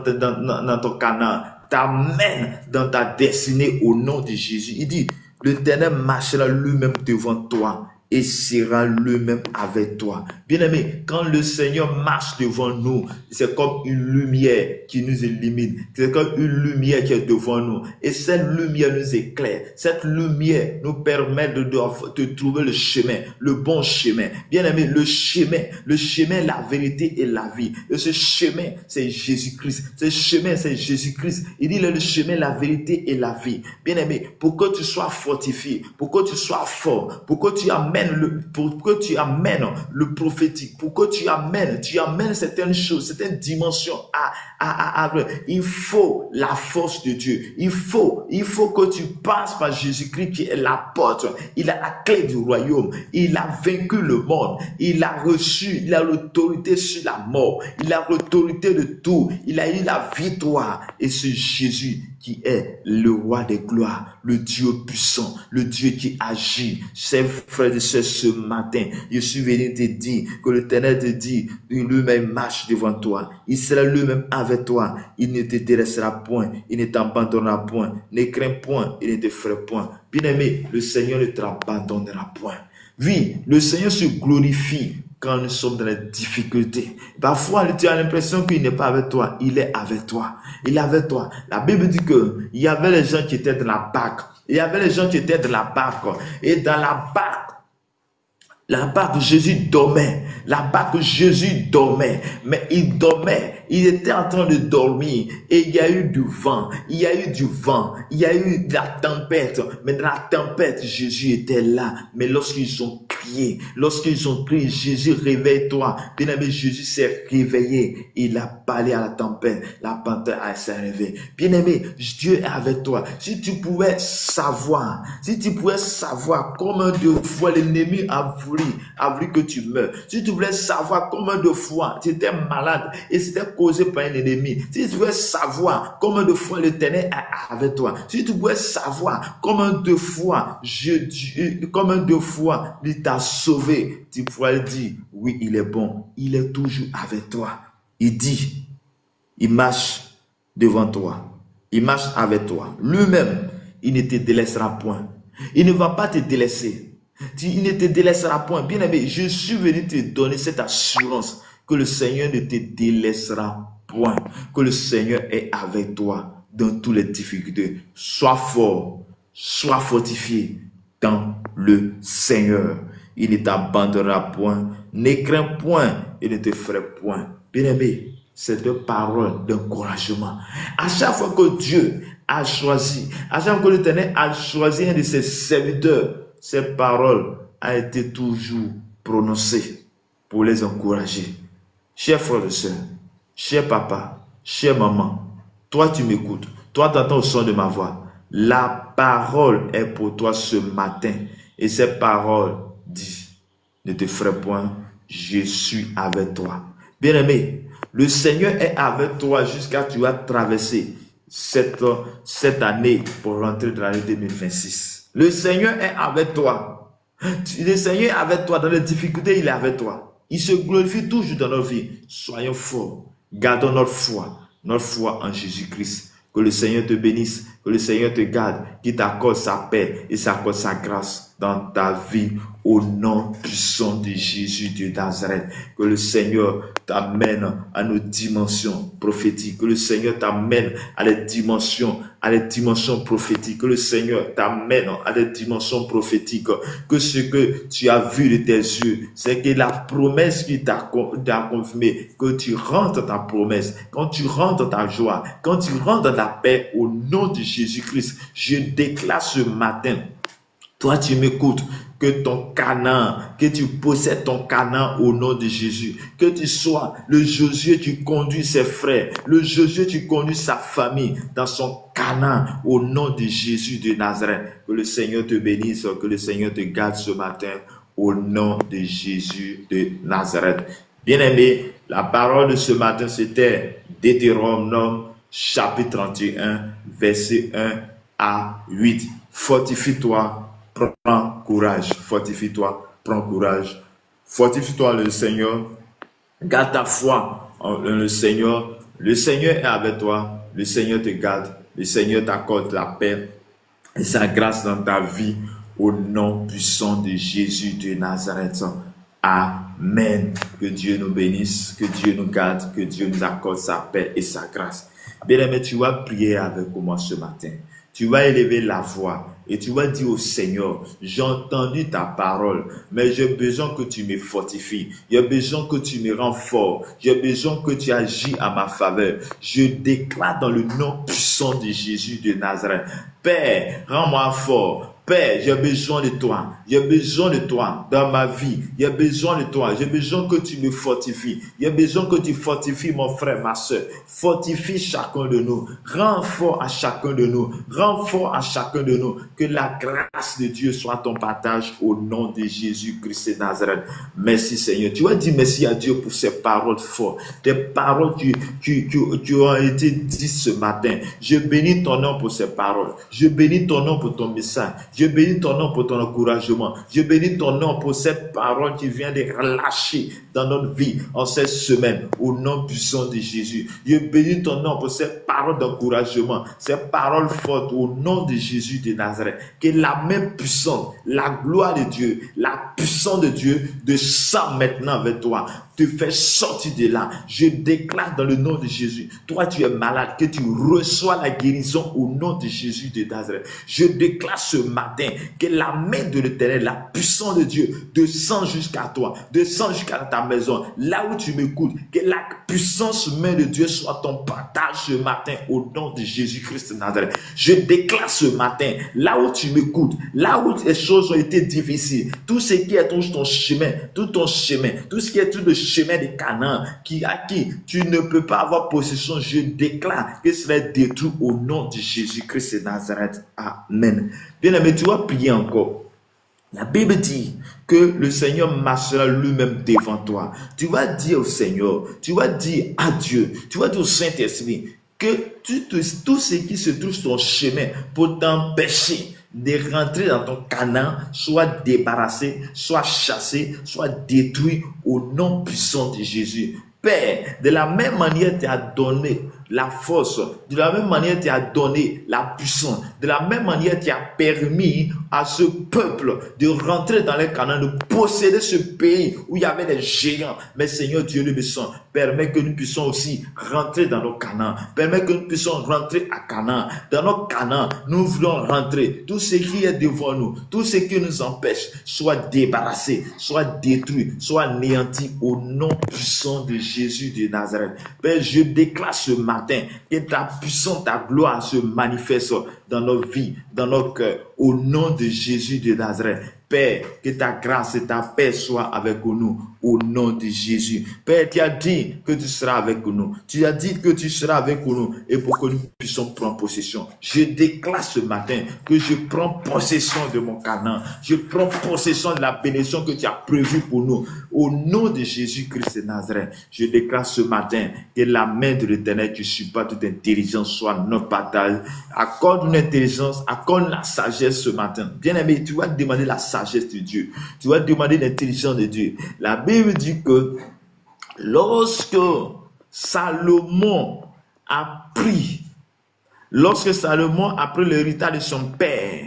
ton Canaan, t'amène dans ta destinée au nom de Jésus. Il dit, l'Éternel marchera lui-même devant toi et sera lui-même avec toi. Bien-aimé, quand le Seigneur marche devant nous, c'est comme une lumière qui nous illumine. C'est comme une lumière qui est devant nous. Et cette lumière nous éclaire. Cette lumière nous permet de trouver le chemin, le bon chemin. Bien-aimé, le chemin, la vérité et la vie. Et ce chemin, c'est Jésus-Christ. Ce chemin, c'est Jésus-Christ. Il dit le chemin, la vérité et la vie. Bien-aimé, pour que tu sois fortifié, pour que tu sois fort, pour que tu amènes le prophétique, pour que tu amènes certaines choses, certaines dimensions il faut la force de Dieu. Il faut que tu passes par Jésus-Christ qui est la porte. Il a la clé du royaume. Il a vaincu le monde. Il a l'autorité sur la mort. Il a l'autorité de tout. Il a eu la victoire. Et c'est Jésus qui est le roi des gloires, le Dieu puissant, le Dieu qui agit. Chers frères et sœurs, ce matin, je suis venu te dire que l'Éternel te dit, lui-même marche devant toi. Il sera lui-même avec toi. Il ne te délaissera point. Il ne t'abandonnera point. Ne crains point. Il ne te fera point. Bien-aimé, le Seigneur ne t'abandonnera point. Oui, le Seigneur se glorifie quand nous sommes dans les difficultés. Parfois, tu as l'impression qu'il n'est pas avec toi. Il est avec toi. Il est avec toi. La Bible dit que il y avait les gens qui étaient dans la barque. Il y avait les gens qui étaient dans la barque. Et dans la barque, Jésus dormait. La barque, Jésus dormait. Mais il dormait. Il était en train de dormir. Et il y a eu du vent. Il y a eu du vent. Il y a eu de la tempête. Mais dans la tempête, Jésus était là. Mais lorsqu'ils ont crié, Jésus, réveille-toi. Bien-aimé, Jésus s'est réveillé. Il a parlé à la tempête. La tempête s'est réveillée. Bien-aimé, Dieu est avec toi. Si tu pouvais savoir combien de fois l'ennemi a voulu que tu meurs. Si tu voulais savoir combien de fois tu étais malade et c'était causé par un ennemi. Si tu voulais savoir combien de fois l'Éternel est avec toi. Si tu voulais savoir combien de fois il t'a sauvé, tu pourrais dire, oui, il est bon. Il est toujours avec toi. Il dit, il marche devant toi. Il marche avec toi. Lui-même, il ne te délaissera point. Il ne va pas te délaisser. Il ne te délaissera point. Bien aimé, je suis venu te donner cette assurance que le Seigneur ne te délaissera point. Que le Seigneur est avec toi dans toutes les difficultés. Sois fort, sois fortifié dans le Seigneur. Il ne t'abandonnera point. Ne crains point et ne te ferai point. Bien aimé, c'est deux paroles d'encouragement. À chaque fois que Dieu a choisi, à chaque fois que l'Éternel a choisi un de ses serviteurs, ces paroles ont été toujours prononcées pour les encourager. Chers frères et sœurs, cher papa, chère maman, toi tu m'écoutes, toi tu entends le son de ma voix. La parole est pour toi ce matin. Et cette parole dit, ne te ferai point, je suis avec toi. Bien-aimé, le Seigneur est avec toi jusqu'à ce que tu as traversé cette année pour rentrer dans l'année 2026. Le Seigneur est avec toi. Le Seigneur est avec toi. Dans les difficultés, il est avec toi. Il se glorifie toujours dans nos vies. Soyons forts. Gardons notre foi en Jésus-Christ. Que le Seigneur te bénisse, que le Seigneur te garde, qu'il t'accorde sa paix et s'accorde sa grâce dans ta vie au nom puissant de Jésus de Nazareth. Que le Seigneur t'amène à nos dimensions prophétiques. Que le Seigneur t'amène à les dimensions prophétiques. Que le Seigneur t'amène à des dimensions prophétiques. Que ce que tu as vu de tes yeux, c'est que la promesse qui t'a confirmé, que tu rentres dans ta promesse, quand tu rentres dans ta joie, quand tu rentres dans la paix au nom de Jésus-Christ, je déclare ce matin, toi tu m'écoutes, que ton Canaan, que tu possèdes ton Canaan au nom de Jésus. Que tu sois le Josué, tu conduis ses frères. Le Josué, tu conduis sa famille dans son Canaan au nom de Jésus de Nazareth. Que le Seigneur te bénisse, que le Seigneur te garde ce matin au nom de Jésus de Nazareth. Bien-aimé, la parole de ce matin, c'était Deutéronome chapitre 31, verset 1 à 8. Fortifie-toi, prends courage. Fortifie-toi, prends courage. Fortifie-toi le Seigneur. Garde ta foi en le Seigneur. Le Seigneur est avec toi. Le Seigneur te garde. Le Seigneur t'accorde la paix et sa grâce dans ta vie. Au nom puissant de Jésus de Nazareth. Amen. Que Dieu nous bénisse, que Dieu nous garde, que Dieu nous accorde sa paix et sa grâce. Bien-aimé, tu vas prier avec moi ce matin. Tu vas élever la voix et tu vas dire au Seigneur, j'ai entendu ta parole, mais j'ai besoin que tu me fortifies. J'ai besoin que tu me rends fort. J'ai besoin que tu agis à ma faveur. Je déclare dans le nom puissant de Jésus de Nazareth. Père, rends-moi fort. Père, j'ai besoin de toi. J'ai besoin de toi dans ma vie. J'ai besoin de toi. J'ai besoin que tu me fortifies. J'ai besoin que tu fortifies mon frère, ma soeur. Fortifie chacun de nous. Rends fort à chacun de nous. Rends fort à chacun de nous. Que la grâce de Dieu soit ton partage au nom de Jésus-Christ de Nazareth. Merci Seigneur. Tu as dit merci à Dieu pour ces paroles fortes. Des paroles qui ont été dites ce matin. Je bénis ton nom pour ces paroles. Je bénis ton nom pour ton message. Je bénis ton nom pour ton encouragement. Je bénis ton nom pour cette parole qui vient de relâcher dans notre vie en cette semaine au nom puissant de Jésus. Je bénis ton nom pour cette parole d'encouragement, ces paroles fortes au nom de Jésus de Nazareth. Que la main puissante, la gloire de Dieu, la puissance de Dieu descend maintenant vers toi. Te fait sortir de là. Je déclare dans le nom de Jésus. Toi, tu es malade, que tu reçois la guérison au nom de Jésus de Nazareth. Je déclare ce matin que la main de l'Éternel, la puissance de Dieu descend jusqu'à toi, descend jusqu'à ta maison, là où tu m'écoutes. Que la puissance main de Dieu soit ton partage ce matin au nom de Jésus-Christ de Nazareth. Je déclare ce matin, là où tu m'écoutes, là où les choses ont été difficiles, tout ce qui est ton chemin, tout ce qui est tout le chemin de Canaan, à qui tu ne peux pas avoir possession, je déclare que cela est détruit au nom de Jésus-Christ de Nazareth. Amen. Bien-aimé, tu vas prier encore. La Bible dit que le Seigneur marchera lui-même devant toi. Tu vas dire au Seigneur, tu vas dire à Dieu, tu vas dire au Saint-Esprit que tout ce qui se trouve sur ton chemin pour t'empêcher de rentrer dans ton Canaan soit débarrassé, soit chassé, soit détruit au nom puissant de Jésus. Père, de la même manière tu as donné la force, de la même manière tu as donné la puissance, de la même manière tu as permis à ce peuple de rentrer dans les Canaan, de posséder ce pays où il y avait des géants. Mais Seigneur Dieu le puissant, permet que nous puissions aussi rentrer dans nos Canaan, permet que nous puissions rentrer à Canaan. Dans nos Canaan, nous voulons rentrer. Tout ce qui est devant nous, tout ce qui nous empêche, soit débarrassé, soit détruit, soit anéanti au nom puissant de Jésus de Nazareth. Père, je déclare ce matin que ta puissance, ta gloire se manifeste dans nos vies, dans nos cœurs, au nom de Jésus de Nazareth. Père, que ta grâce et ta paix soient avec nous, au nom de Jésus. Père, tu as dit que tu seras avec nous. Tu as dit que tu seras avec nous et pour que nous puissions prendre possession. Je déclare ce matin que je prends possession de mon Canaan. Je prends possession de la bénédiction que tu as prévue pour nous. Au nom de Jésus-Christ de Nazareth, je déclare ce matin que la main de l'Éternel qui supporte toute intelligence soit notre partage. Accorde une intelligence, accorde la sagesse ce matin. Bien-aimé, tu vas demander la sagesse de Dieu. Tu vas demander l'intelligence de Dieu. La Bible dit que lorsque Salomon a pris l'héritage de son père,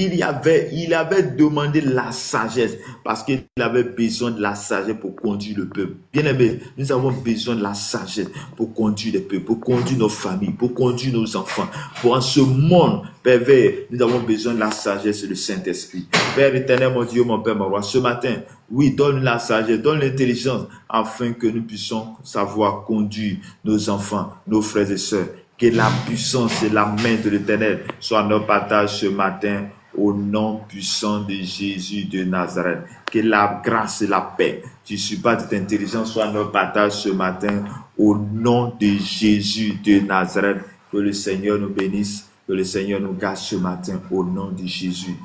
il avait demandé la sagesse parce qu'il avait besoin de la sagesse pour conduire le peuple. Bien aimé, nous avons besoin de la sagesse pour conduire le peuple, pour conduire nos familles, pour conduire nos enfants. Pour en ce monde pervers, nous avons besoin de la sagesse et du Saint-Esprit. Père éternel, mon Dieu, mon Père, mon roi, ce matin, oui, donne la sagesse, donne l'intelligence afin que nous puissions savoir conduire nos enfants, nos frères et sœurs. Que la puissance et la main de l'Éternel soient notre partage ce matin. Au nom puissant de Jésus de Nazareth, que la grâce et la paix qui supportent cette intelligence soient notre partage ce matin. Au nom de Jésus de Nazareth, que le Seigneur nous bénisse, que le Seigneur nous garde ce matin. Au nom de Jésus.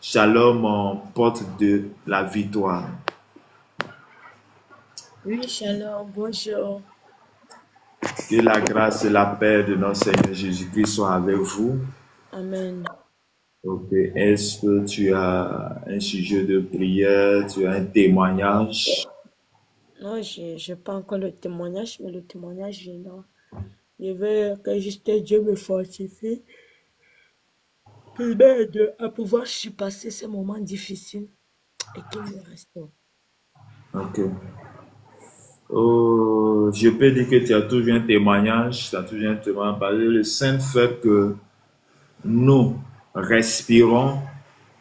Shalom, porte de la victoire. Oui, shalom, bonjour. Que la grâce et la paix de notre Seigneur Jésus-Christ soient avec vous. Amen. Ok. Est-ce que tu as un sujet de prière, tu as un témoignage? Non, je n'ai pas encore le témoignage, mais le témoignage viendra. Je veux que juste Dieu me fortifie, qu'il m'aide à pouvoir surpasser ces moments difficiles et qu'il me restaure. Ok. Oh, je peux dire que tu as toujours un témoignage, tu as toujours un témoignage, parce que le simple fait que nous respirons,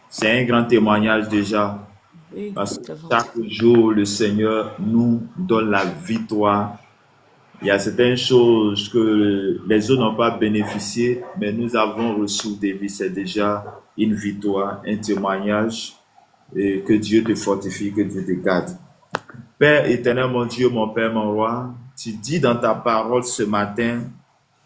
c'est un grand témoignage déjà. Oui, Parce que c'est vrai. chaque jour, le Seigneur nous donne la victoire. Il y a certaines choses que les autres n'ont pas bénéficié, mais nous avons reçu des vies. C'est déjà une victoire, un témoignage. Et que Dieu te fortifie, que Dieu te garde. Père éternel, mon Dieu, mon Père, mon roi, tu dis dans ta parole ce matin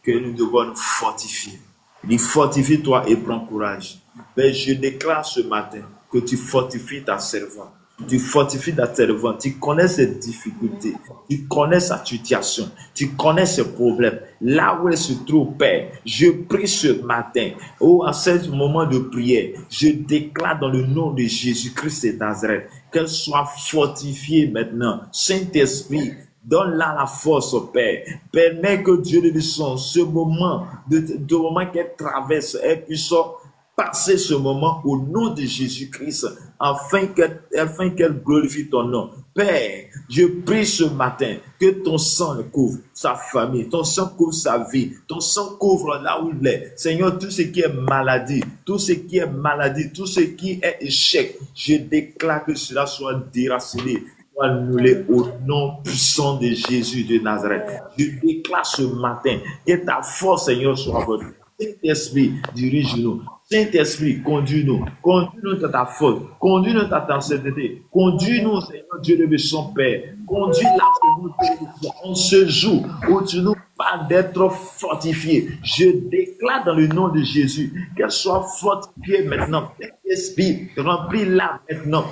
que nous devons nous fortifier. Dis fortifie-toi et prends courage. Père, je déclare ce matin que tu fortifies ta servante. Tu fortifies ta servante. Tu connais ses difficultés. Tu connais sa situation. Tu connais ses problèmes. Là où elle se trouve, Père, je prie ce matin, à ce moment de prière, je déclare dans le nom de Jésus-Christ de Nazareth qu'elle soit fortifiée maintenant. Saint-Esprit, donne-la la force, Père. Permets que Dieu de son ce moment, de moment qu'elle traverse, elle puisse passer ce moment au nom de Jésus-Christ, afin qu'elle glorifie ton nom. Père, je prie ce matin que ton sang couvre sa famille, ton sang couvre sa vie, ton sang couvre là où il est. Seigneur, tout ce qui est maladie, tout ce qui est maladie, tout ce qui est échec, je déclare que cela soit déraciné, soit annulé au nom puissant de Jésus de Nazareth. Je déclare ce matin que ta force, Seigneur, soit votre. Saint-Esprit, dirige-nous. Saint-Esprit, conduis-nous. Conduis-nous dans ta faute. Conduis-nous dans ta sainteté. Conduis-nous, Seigneur Dieu de son Père. Conduis-la en ce jour où tu nous parles d'être fortifié. Je déclare dans le nom de Jésus qu'elle soit fortifiée maintenant. Saint-Esprit, remplis-la maintenant.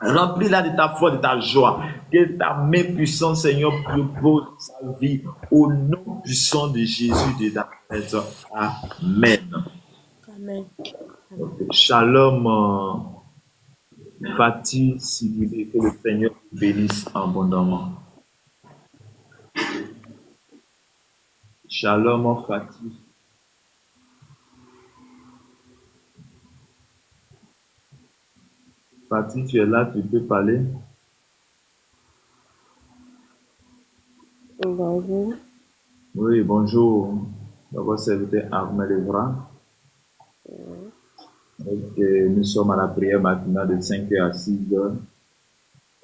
Remplis-la de ta foi, de ta joie. Que ta main puissante, Seigneur, propose sa vie au nom puissant de Jésus de Nazareth. Amen. Amen. Shalom, Fatih Sidibé, que le Seigneur vous bénisse abondamment. Shalom, Fatih. Fatih, tu es là, tu peux parler. Bonjour. Oui, bonjour. Votre serviteur Armel Evra. Nous sommes à la prière matinale de 5h à 6h.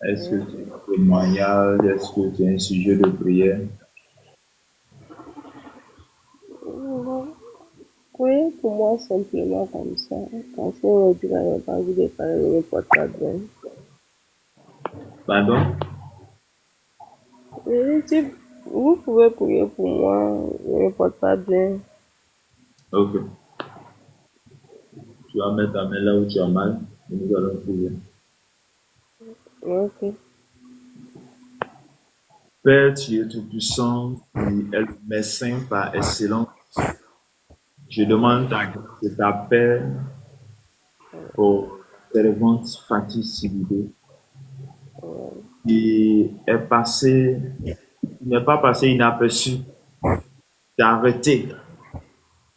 Est-ce que tu as un témoignage? Est-ce que tu as un sujet de prière? Oui, pour moi, simplement comme ça. Parce qu'aujourd'hui, je n'avais pas envie de parler, je ne me porte pas bien. Pardon? Oui, vous pouvez prier pour moi, je ne me porte pas bien. Ok. Tu vas mettre ta main là où tu as mal et nous allons prier. Ok. Père, tu es tout-puissant, tu es le médecin par excellence. Je demande ta grâce et ta paix pour servante Fatih Sidibé qui est passé, qui n'est pas passé inaperçu, qui a arrêté,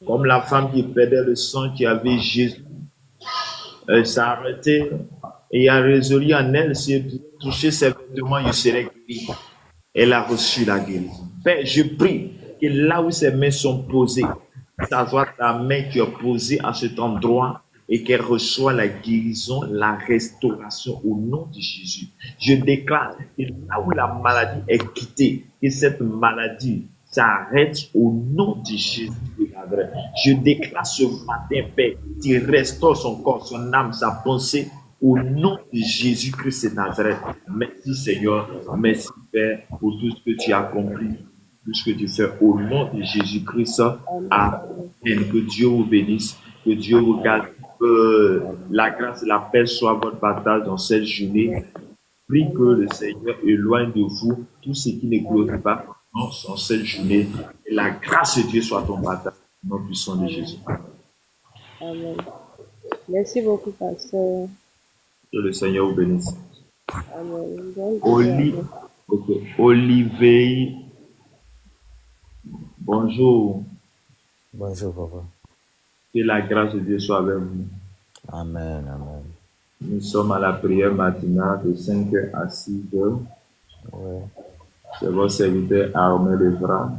comme la femme qui perdait le sang, qui avait Jésus. Elle s'est arrêtée et a résolu en elle, si elle pouvait toucher ses vêtements, il serait guéri. Elle a reçu la guérison. Père, je prie que là où ses mains sont posées, ça soit ta main qui est posée à cet endroit et qu'elle reçoit la guérison, la restauration au nom de Jésus. Je déclare que là où la maladie est quittée, que cette maladie s'arrête au nom de Jésus de Nazareth. Je déclare ce matin, Père, tu restaures son corps, son âme, sa pensée, au nom de Jésus-Christ de Nazareth. Merci Seigneur, merci Père pour tout ce que tu as accompli, tout ce que tu fais au nom de Jésus-Christ. Amen. Que Dieu vous bénisse, que Dieu vous garde, Que la grâce et la paix soient votre partage dans cette journée. Prie que le Seigneur éloigne de vous tout ce qui ne glorifie pas dans cette journée. Et la grâce de Dieu soit ton partage. Au nom puissant de Jésus. Amen. Merci beaucoup, pasteur. Que le Seigneur vous bénisse. Amen. Olivier, bonjour. Bonjour, papa. Que la grâce de Dieu soit avec vous. Amen, amen. Nous sommes à la prière matinale de 5h à 6h. Oui. C'est votre serviteur Armel Levra.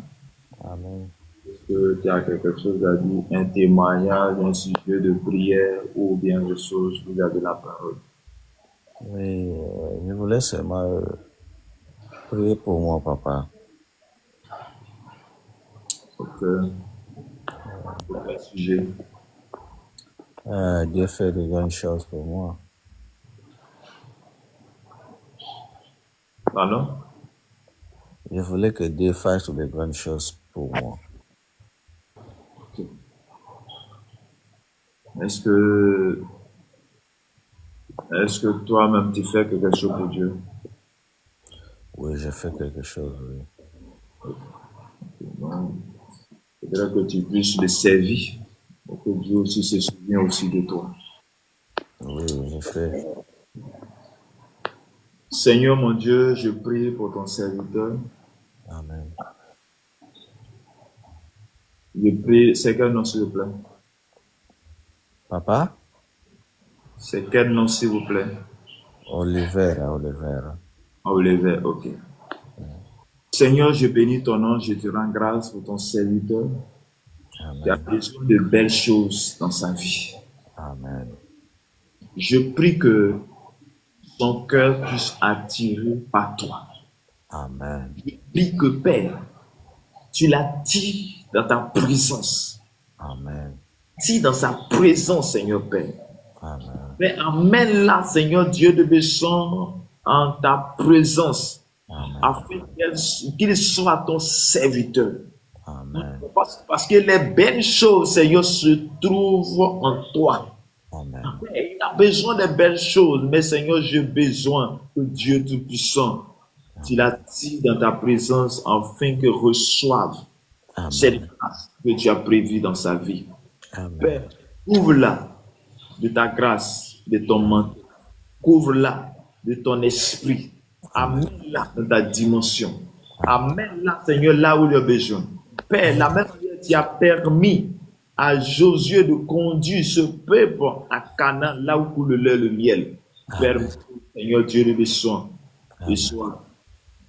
Amen. Est-ce que tu as quelque chose à dire, un témoignage, un sujet de prière ou bien des choses, vous avez la parole. Oui, je voulais seulement prier pour moi, papa. Ok. Quel sujet? Dieu fait de grandes choses pour moi. Pardon? Je voulais que Dieu fasse de grandes choses pour moi. Okay. Est-ce que toi-même tu fais quelque chose pour Dieu? Oui, je fais quelque chose, oui. Donc, il faudrait que tu puisses le servir pour que Dieu aussi se souvienne aussi de toi. Oui, je fais. Seigneur mon Dieu, je prie pour ton serviteur. Amen. Je prie, c'est quel nom s'il vous plaît? Papa? C'est quel nom s'il vous plaît? Olivera. Oliver, ok. Seigneur, je bénis ton nom, je te rends grâce pour ton serviteur. Amen. Tu as besoin de belles choses dans sa vie. Amen. Je prie que son cœur puisse attirer par toi. Amen. Je prie que Père, tu l'attires dans ta présence. Amen. Si dans sa présence, Seigneur Père. Amen. Mais amène-la, Seigneur Dieu de Besson, en ta présence. Amen. Afin qu'il soit ton serviteur. Amen. Parce que les belles choses, Seigneur, se trouvent en toi. Amen. Il a besoin des belles choses, mais Seigneur, j'ai besoin que Dieu Tout-Puissant, tu l'attires dans ta présence afin que reçoive cette grâce que tu as prévue dans sa vie. Amen. Père, couvre-la de ta grâce, de ton manteau. Couvre-la de ton esprit. Amène-la dans ta dimension. Amène-la, Seigneur, là où il y a besoin. Père, la même manière tu as permis à Josué de conduire ce peuple à Canaan, là où coule le lait et le miel. Père, Seigneur Dieu de soins, de soins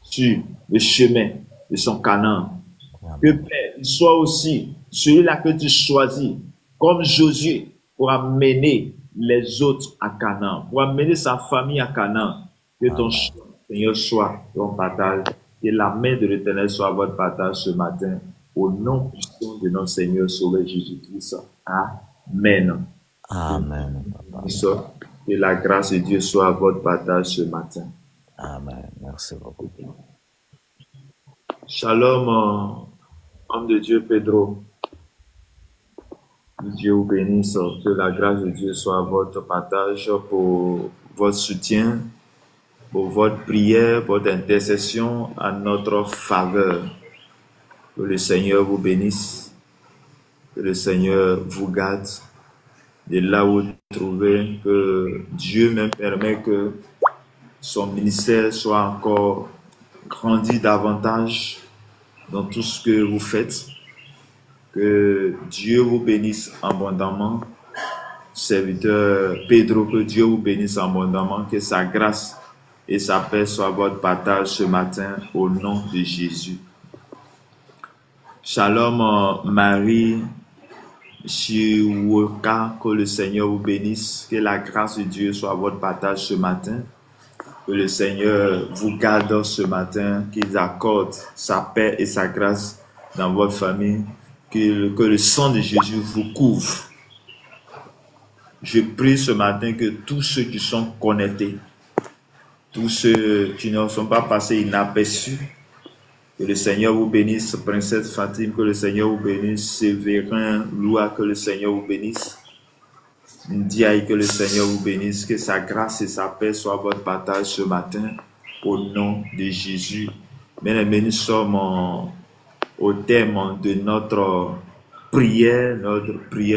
sur le chemin de son Canaan. Que Père, il soit aussi celui-là que tu choisis, comme Josué, pour amener les autres à Canaan, pour amener sa famille à Canaan. Que ton choix, Seigneur, soit ton partage, et la main de l'Éternel soit votre partage ce matin, au nom puissant de notre Seigneur Sauveur Jésus-Christ. Amen. Amen. Que la grâce de Dieu soit votre partage ce matin. Amen. Merci beaucoup. Shalom, homme de Dieu Pedro. Que Dieu vous bénisse. Que la grâce de Dieu soit votre partage pour votre soutien, pour votre prière, votre intercession à notre faveur. Que le Seigneur vous bénisse. Que le Seigneur vous garde. De là où vous vous trouvez, que Dieu même permet que son ministère soit encore grandi davantage dans tout ce que vous faites. Que Dieu vous bénisse abondamment. Serviteur Pedro, que Dieu vous bénisse abondamment. Que sa grâce et sa paix soient votre partage ce matin au nom de Jésus. Shalom Marie Chiwoka, que le Seigneur vous bénisse. Que la grâce de Dieu soit votre partage ce matin. Que le Seigneur vous garde ce matin, qu'il accorde sa paix et sa grâce dans votre famille, que le sang de Jésus vous couvre. Je prie ce matin que tous ceux qui sont connectés, tous ceux qui ne sont pas passés inaperçus, que le Seigneur vous bénisse, Princesse Fatime, que le Seigneur vous bénisse, Séverin Loua, que le Seigneur vous bénisse. Dis que le Seigneur vous bénisse, que sa grâce et sa paix soient votre partage ce matin, au nom de Jésus. Bien-aimés, nous sommes au thème de notre prière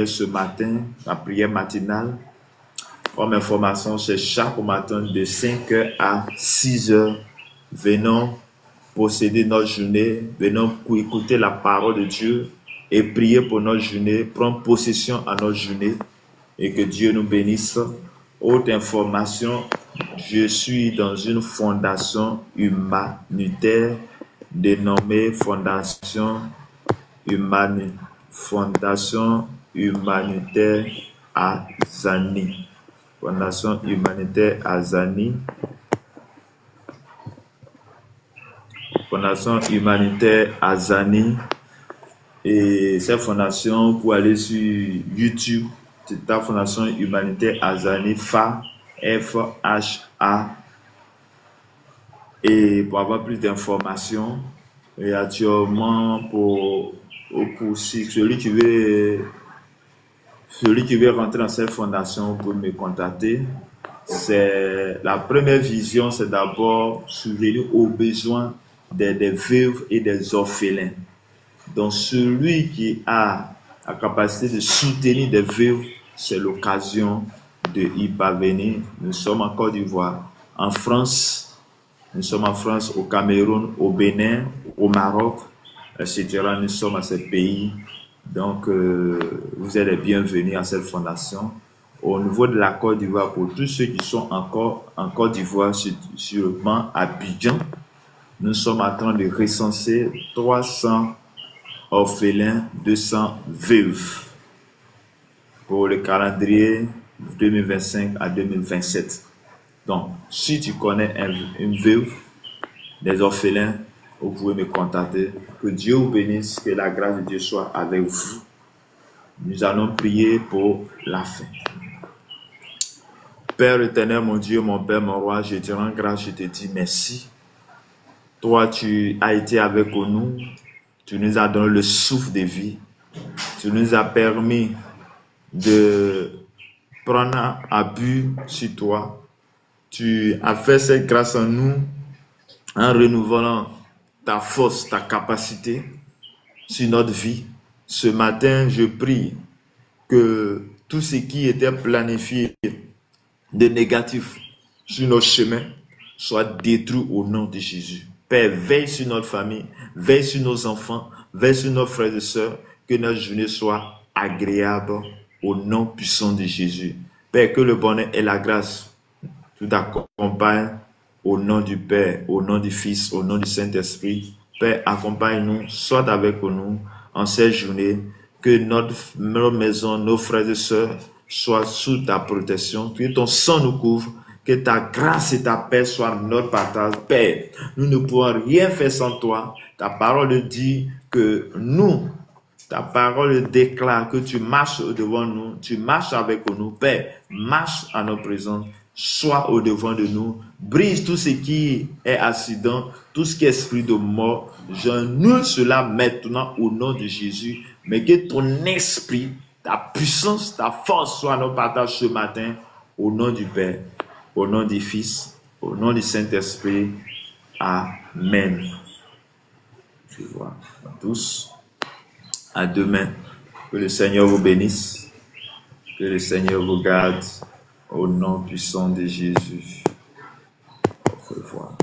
ce matin, la prière matinale. Comme information, c'est chaque matin de 5h à 6h. Venons posséder notre journée, venons pour écouter la parole de Dieu et prier pour notre journée, prendre possession à notre journée et que Dieu nous bénisse. Autre information, je suis dans une fondation humanitaire dénommée Fondation humanitaire Azani. Fondation humanitaire Azani. Fondation humanitaire Azani. Et cette fondation, pour aller sur YouTube, c'est la Fondation humanitaire Azani, F-H-A. Et pour avoir plus d'informations, et actuellement, pour celui qui veut rentrer dans cette fondation, pour me contacter. C'est la première vision, c'est d'abord subvenir aux besoins des veuves et des orphelins. Donc celui qui a la capacité de soutenir des veuves, c'est l'occasion de y parvenir. Nous sommes en Côte d'Ivoire, en France, nous sommes en France, au Cameroun, au Bénin, au Maroc, etc. Nous sommes à ces pays. Donc vous êtes les bienvenus à cette fondation. Au niveau de la Côte d'Ivoire, pour tous ceux qui sont encore en Côte d'Ivoire, sûrement à Abidjan, nous sommes en train de recenser 300 orphelins, 200 veuves pour le calendrier 2025 à 2027. Donc, si tu connais une veuve, des orphelins, vous pouvez me contacter. Que Dieu vous bénisse, que la grâce de Dieu soit avec vous. Nous allons prier pour la fin. Père éternel, mon Dieu, mon Père, mon roi, je te rends grâce, je te dis merci. Toi, tu as été avec nous. Tu nous as donné le souffle de vie. Tu nous as permis de prendre abus sur toi. Tu as fait cette grâce en nous en renouvelant ta force, ta capacité sur notre vie. Ce matin, je prie que tout ce qui était planifié de négatif sur nos chemins soit détruit au nom de Jésus. Père, veille sur notre famille, veille sur nos enfants, veille sur nos frères et sœurs, que notre journée soit agréable au nom puissant de Jésus. Père, que le bonheur et la grâce tout accompagnent au nom du Père, au nom du Fils, au nom du Saint-Esprit. Père, accompagne-nous, sois avec nous en cette journée, que notre maison, nos frères et sœurs soient sous ta protection, que ton sang nous couvre, que ta grâce et ta paix soient notre partage. Père, nous ne pouvons rien faire sans toi. Ta parole dit que nous, ta parole déclare que tu marches au-devant de nous, tu marches avec nous. Père, marche à nos présents, sois au-devant de nous, brise tout ce qui est accident, tout ce qui est esprit de mort. J'annule cela maintenant au nom de Jésus, mais que ton esprit, ta puissance, ta force soit à nos partages ce matin, au nom du Père, au nom du Fils, au nom du Saint-Esprit. Amen. Je vois tous. À demain. Que le Seigneur vous bénisse. Que le Seigneur vous garde. Au nom puissant de Jésus. Au revoir.